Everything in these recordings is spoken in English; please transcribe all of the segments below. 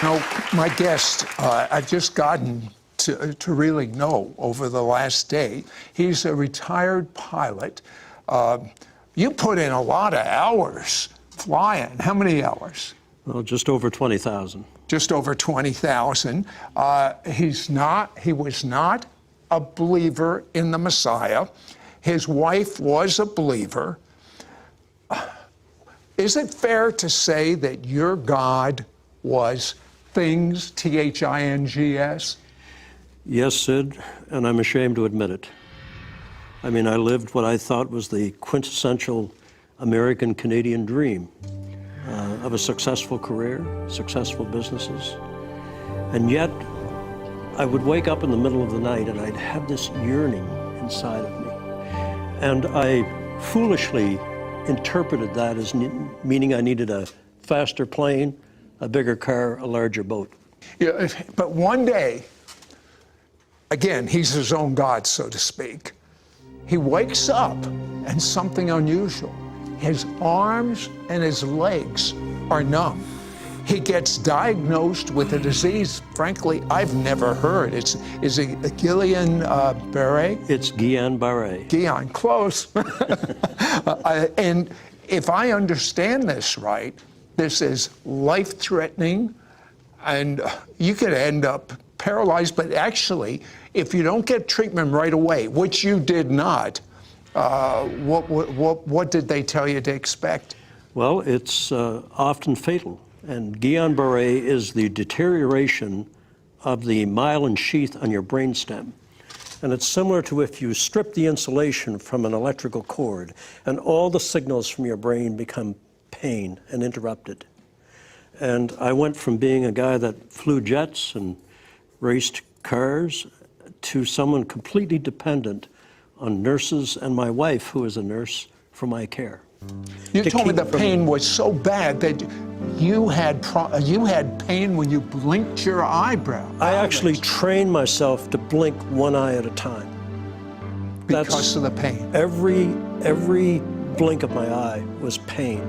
Now, my guest, I've just gotten to really know over the last day. He's a retired pilot. You put in a lot of hours flying. How many hours? Well, just over 20,000. Just over 20,000. He was not a believer in the Messiah. His wife was a believer. Is it fair to say that your God was things, T-H-I-N-G-S? Yes, Sid, and I'm ashamed to admit it. I mean, I lived what I thought was the quintessential American-Canadian dream of a successful career, successful businesses. And yet, I would wake up in the middle of the night and I'd have this yearning inside of me. And I foolishly interpreted that as meaning I needed a faster plane, a bigger car, a larger boat. Yeah, but one day, again, he's his own God, so to speak. He wakes up and something unusual. His arms and his legs are numb. He gets diagnosed with a disease, frankly, I've never heard. Is it Guillain-Barré? It's Guillain-Barré. Guillain, close. And if I understand this right, this is life-threatening, and you could end up paralyzed. But actually, if you don't get treatment right away, which you did not, what did they tell you to expect? Well, it's often fatal. And Guillain-Barré is the deterioration of the myelin sheath on your brainstem. And it's similar to if you strip the insulation from an electrical cord and all the signals from your brain become pain and interrupted. And I went from being a guy that flew jets and raced cars to someone completely dependent on nurses and my wife, who is a nurse, for my care. You told me the pain was so bad that you had pain when you blinked your eyebrow. I actually trained myself to blink one eye at a time. Because of the pain. Every blink of my eye was pain,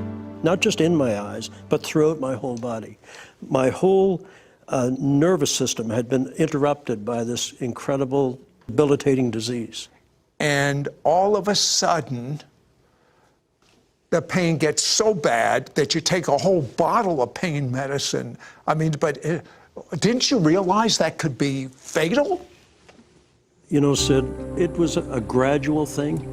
not just in my eyes, but throughout my whole body. My whole nervous system had been interrupted by this incredible, debilitating disease. And all of a sudden, the pain gets so bad that you take a whole bottle of pain medicine. I mean, but didn't you realize that could be fatal? You know, Sid, it was a gradual thing,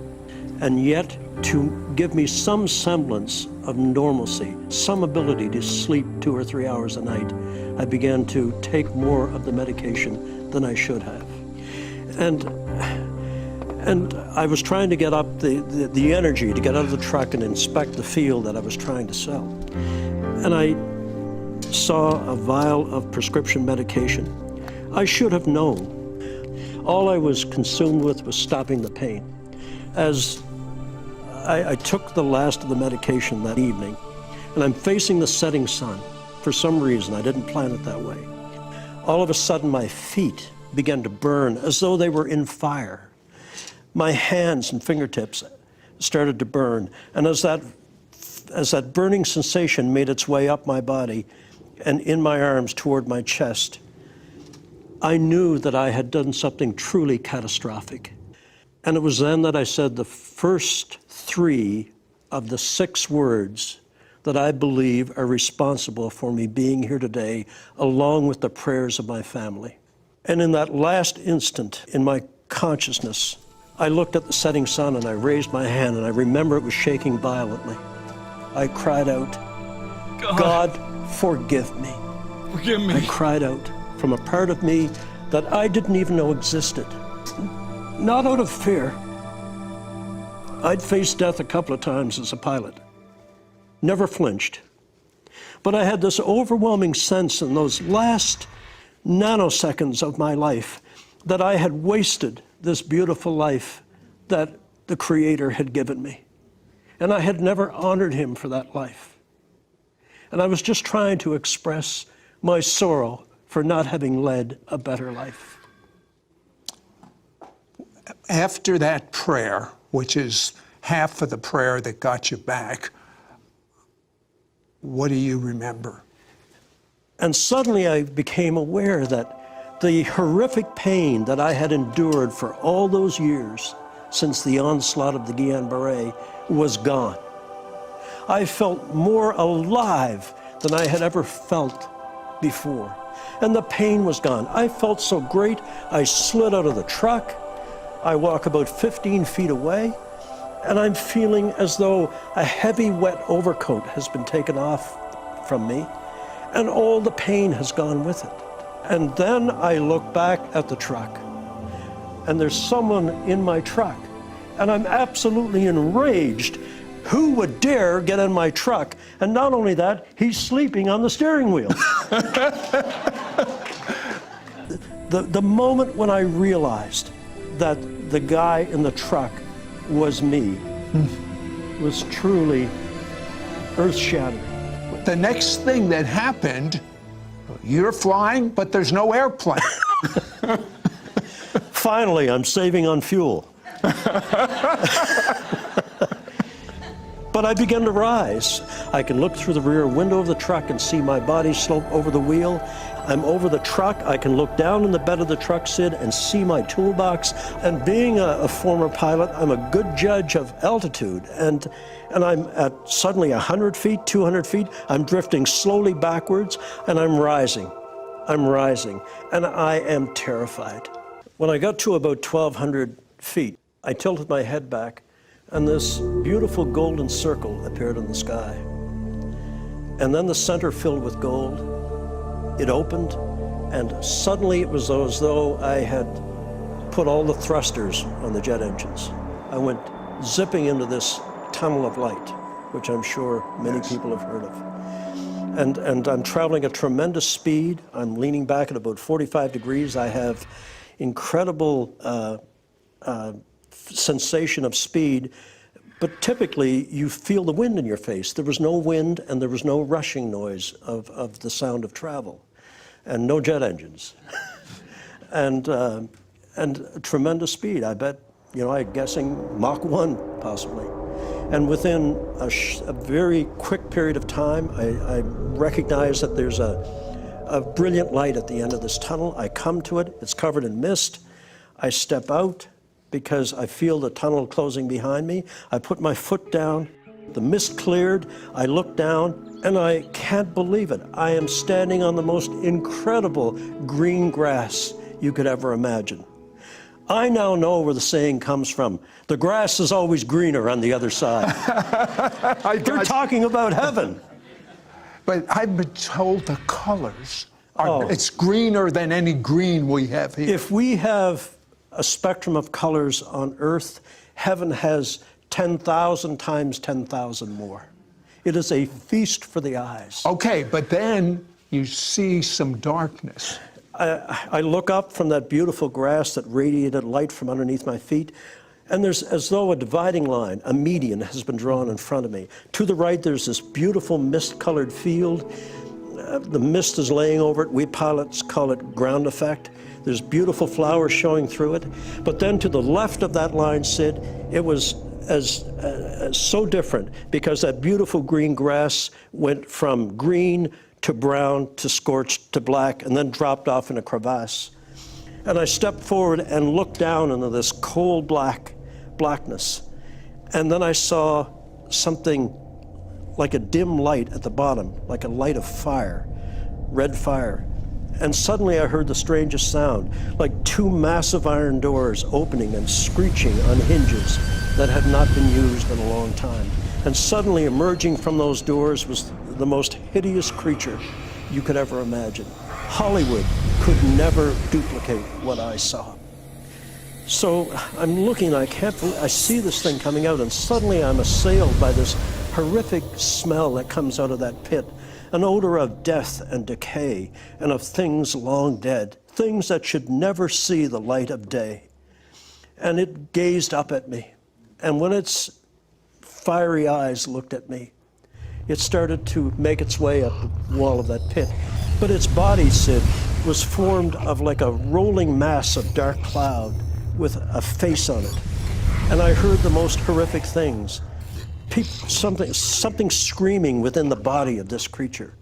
and yet to give me some semblance of normalcy, some ability to sleep 2 or 3 hours a night, I began to take more of the medication than I should have. And I was trying to get up the energy to get out of the truck and inspect the field that I was trying to sell. And I saw a vial of prescription medication. I should have known. All I was consumed with was stopping the pain. As I took the last of the medication that evening, and I'm facing the setting sun. For some reason, I didn't plan it that way. All of a sudden, my feet began to burn as though they were in fire. My hands and fingertips started to burn. And as that burning sensation made its way up my body and in my arms toward my chest, I knew that I had done something truly catastrophic. And it was then that I said the first 3 of the 6 words that I believe are responsible for me being here today, along with the prayers of my family. And in that last instant in my consciousness, I looked at the setting sun and I raised my hand, and I remember it was shaking violently. I cried out, God, forgive me. Forgive me. I cried out from a part of me that I didn't even know existed. Not out of fear. I'd faced death a couple of times as a pilot. Never flinched. But I had this overwhelming sense in those last nanoseconds of my life that I had wasted this beautiful life that the Creator had given me. And I had never honored Him for that life. And I was just trying to express my sorrow for not having led a better life. After that prayer, which is half of the prayer that got you back, what do you remember? And suddenly I became aware that the horrific pain that I had endured for all those years since the onslaught of the Guillain-Barré was gone. I felt more alive than I had ever felt before. And the pain was gone. I felt so great, I slid out of the truck. I walk about 15 feet away, and I'm feeling as though a heavy, wet overcoat has been taken off from me, and all the pain has gone with it. And then I look back at the truck, and there's someone in my truck, and I'm absolutely enraged. Who would dare get in my truck? And not only that, he's sleeping on the steering wheel. The moment when I realized that the guy in the truck was me was truly earth-shattering. The next thing that happened, you're flying, but there's no airplane. Finally, I'm saving on fuel. But I began to rise. I can look through the rear window of the truck and see my body slope over the wheel. I'm over the truck. I can look down in the bed of the truck, Sid, and see my toolbox. And being a former pilot, I'm a good judge of altitude. And I'm at suddenly 100 feet, 200 feet. I'm drifting slowly backwards, and I'm rising. I'm rising, and I am terrified. When I got to about 1,200 feet, I tilted my head back, and this beautiful golden circle appeared in the sky. And then the center filled with gold. It opened, and suddenly it was as though I had put all the thrusters on the jet engines. I went zipping into this tunnel of light, which I'm sure many people have heard of. And I'm traveling at tremendous speed. I'm leaning back at about 45 degrees. I have incredible sensation of speed, but typically you feel the wind in your face. There was no wind, and there was no rushing noise of the sound of travel, and no jet engines. and tremendous speed. I bet, I'm guessing Mach 1 possibly. And within a very quick period of time, I recognize that there's a brilliant light at the end of this tunnel. I come to it, it's covered in mist. I step out because I feel the tunnel closing behind me. I put my foot down, the mist cleared, I look down, and I can't believe it. I am standing on the most incredible green grass you could ever imagine. I now know where the saying comes from. The grass is always greener on the other side. They're talking about heaven. But I've been told the colors it's greener than any green we have here. If we have a spectrum of colors on Earth, heaven has 10,000 times 10,000 more. It is a feast for the eyes. Okay, but then you see some darkness. I look up from that beautiful grass that radiated light from underneath my feet, and there's as though a dividing line, a median, has been drawn in front of me. To the right, there's this beautiful mist-colored field. The mist is laying over it. We pilots call it ground effect. There's beautiful flowers showing through it. But then to the left of that line, Sid, it was so different, because that beautiful green grass went from green to brown to scorched to black, and then dropped off in a crevasse. And I stepped forward and looked down into this cold blackness. And then I saw something like a dim light at the bottom, like a light of fire, red fire. And suddenly I heard the strangest sound, like two massive iron doors opening and screeching on hinges that had not been used in a long time. And suddenly emerging from those doors was the most hideous creature you could ever imagine. Hollywood could never duplicate what I saw. So I'm looking, I see this thing coming out, and suddenly I'm assailed by this horrific smell that comes out of that pit, an odor of death and decay and of things long dead, things that should never see the light of day. And it gazed up at me, and when its fiery eyes looked at me, it started to make its way up the wall of that pit. But its body, Sid, was formed of like a rolling mass of dark cloud with a face on it. And I heard the most horrific things. Something screaming within the body of this creature.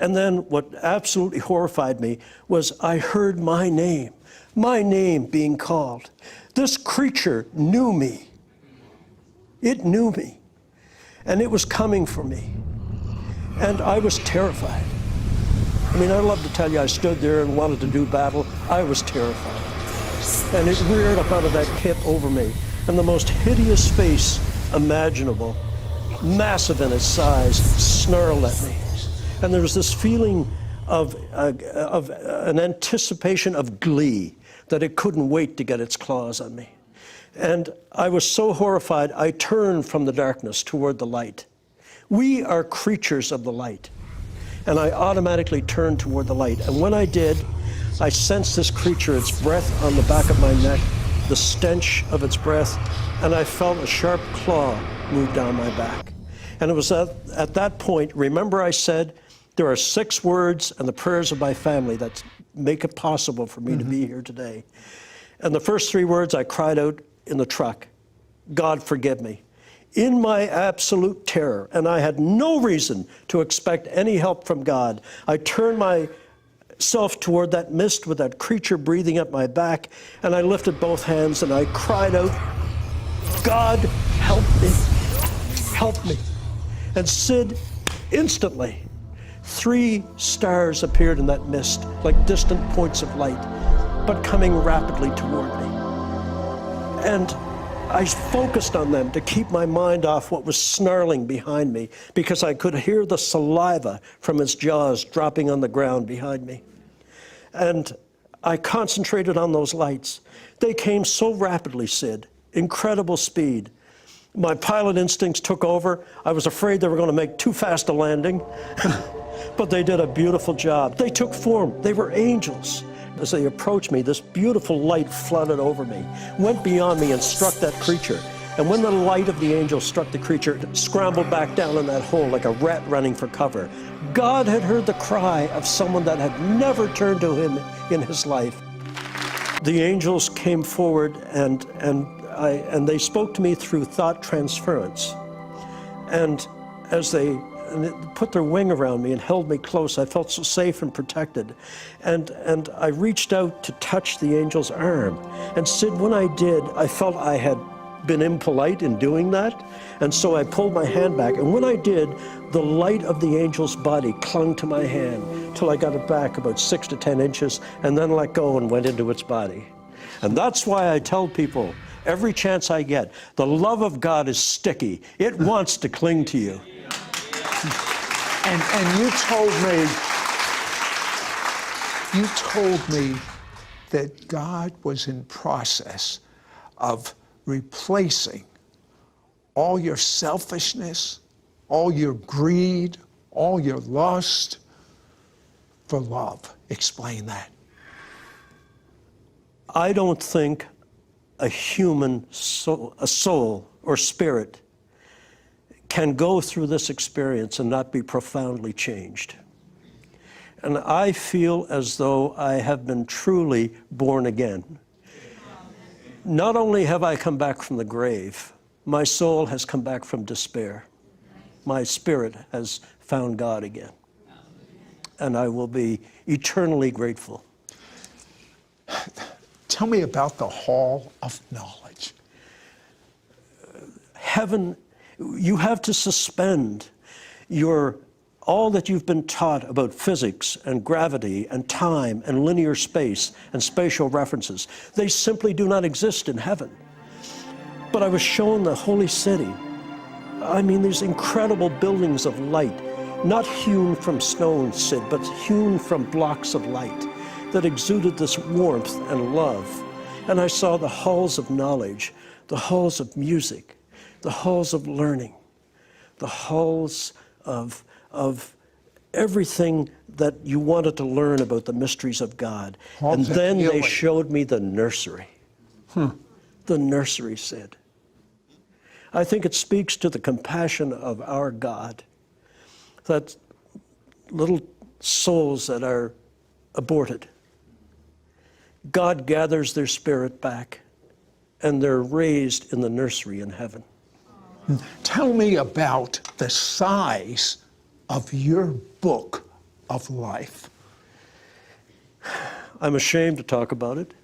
And then what absolutely horrified me was I heard my name being called. This creature knew me. It knew me. And it was coming for me. And I was terrified. I mean, I'd love to tell you I stood there and wanted to do battle. I was terrified. And it reared up out of that pit over me. And the most hideous face imaginable, massive in its size, snarled at me. And there was this feeling of an anticipation of glee, that it couldn't wait to get its claws on me. And I was so horrified, I turned from the darkness toward the light. We are creatures of the light. And I automatically turned toward the light. And when I did, I sensed this creature, its breath on the back of my neck, the stench of its breath, and I felt a sharp claw move down my back. And it was at that point, remember I said, there are 6 words and the prayers of my family that make it possible for me to be here today. And the first 3 words I cried out in the truck, God forgive me. In my absolute terror, and I had no reason to expect any help from God, I turned myself toward that mist with that creature breathing up my back, and I lifted both hands and I cried out, God, help me, help me. And Sid, instantly, 3 stars appeared in that mist, like distant points of light, but coming rapidly toward me. And I focused on them to keep my mind off what was snarling behind me, because I could hear the saliva from its jaws dropping on the ground behind me. And I concentrated on those lights. They came so rapidly, Sid, incredible speed. My pilot instincts took over. I was afraid they were going to make too fast a landing, but they did a beautiful job. They took form. They were angels. As they approached me, this beautiful light flooded over me, went beyond me and struck that creature. And when the light of the angel struck the creature, it scrambled back down in that hole like a rat running for cover. God had heard the cry of someone that had never turned to him in his life. The angels came forward and they spoke to me through thought transference. And as they put their wing around me and held me close, I felt so safe and protected. And I reached out to touch the angel's arm. And Sid, when I did, I felt I had been impolite in doing that. And so I pulled my hand back. And when I did, the light of the angel's body clung to my hand till I got it back about 6 to 10 inches and then let go and went into its body. And that's why I tell people, every chance I get, the love of God is sticky. It wants to cling to you. And you told me that God was in process of replacing all your selfishness, all your greed, all your lust for love. Explain that. I don't think a human soul, a soul or spirit, can go through this experience and not be profoundly changed. And I feel as though I have been truly born again. Not only have I come back from the grave, my soul has come back from despair. My spirit has found God again. And I will be eternally grateful. Tell me about the Hall of Knowledge. Heaven, you have to suspend all that you've been taught about physics and gravity and time and linear space and spatial references. They simply do not exist in heaven. But I was shown the holy city. I mean, these incredible buildings of light, not hewn from stone, Sid, but hewn from blocks of light that exuded this warmth and love. And I saw the halls of knowledge, the halls of music, the halls of learning, the halls of everything that you wanted to learn about the mysteries of God. And then they showed me the nursery. The nursery, Sid. I think it speaks to the compassion of our God, that little souls that are aborted, God gathers their spirit back and they're raised in the nursery in heaven. Tell me about the size of your book of life? I'm ashamed to talk about it,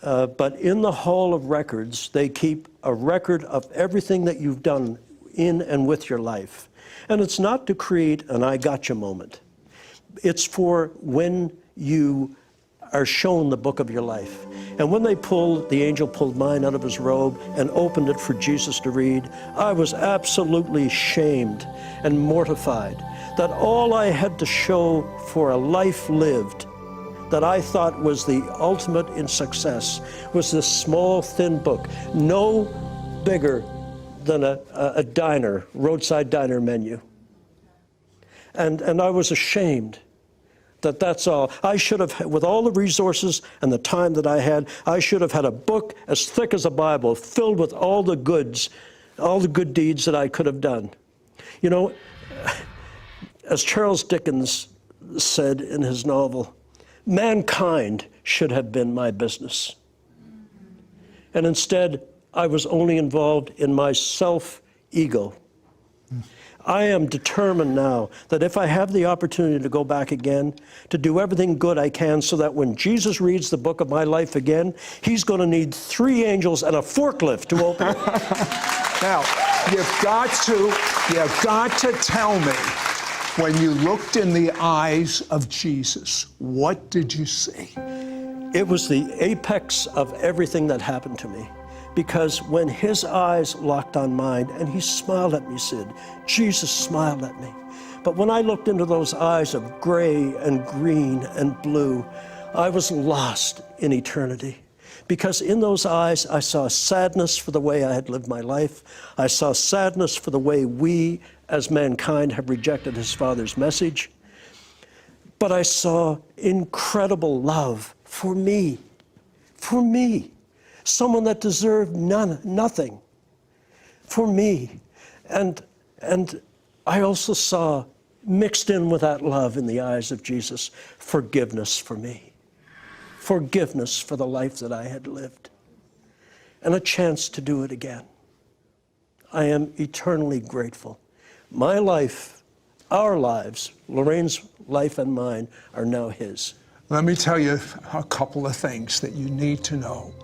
but in the Hall of Records, they keep a record of everything that you've done in and with your life. And it's not to create an I gotcha moment. It's for when you are shown the book of your life. And when the angel pulled mine out of his robe and opened it for Jesus to read, I was absolutely shamed and mortified that all I had to show for a life lived that I thought was the ultimate in success was this small, thin book, no bigger than a diner, roadside diner menu. And I was ashamed that that's all. I should have, with all the resources and the time that I had, I should have had a book as thick as a Bible, filled with all the goods, all the good deeds that I could have done. You know, as Charles Dickens said in his novel, mankind should have been my business. And instead, I was only involved in my self-ego. I am determined now that if I have the opportunity to go back again, to do everything good I can so that when Jesus reads the book of my life again, he's going to need 3 angels and a forklift to open it. Now, you've got to tell me, when you looked in the eyes of Jesus, what did you see? It was the apex of everything that happened to me. Because when his eyes locked on mine and he smiled at me, Sid, Jesus smiled at me. But when I looked into those eyes of gray and green and blue, I was lost in eternity. Because in those eyes, I saw sadness for the way I had lived my life. I saw sadness for the way we, as mankind, have rejected his Father's message. But I saw incredible love for me. Someone that deserved nothing for me. And I also saw, mixed in with that love in the eyes of Jesus, forgiveness for me. Forgiveness for the life that I had lived. And a chance to do it again. I am eternally grateful. My life, our lives, Lorraine's life and mine, are now his. Let me tell you a couple of things that you need to know.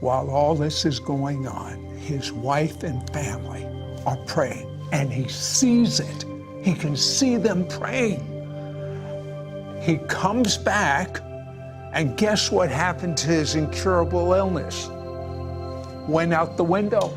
While all this is going on, his wife and family are praying, and he sees it. He can see them praying. He comes back, and guess what happened to his incurable illness? Went out the window.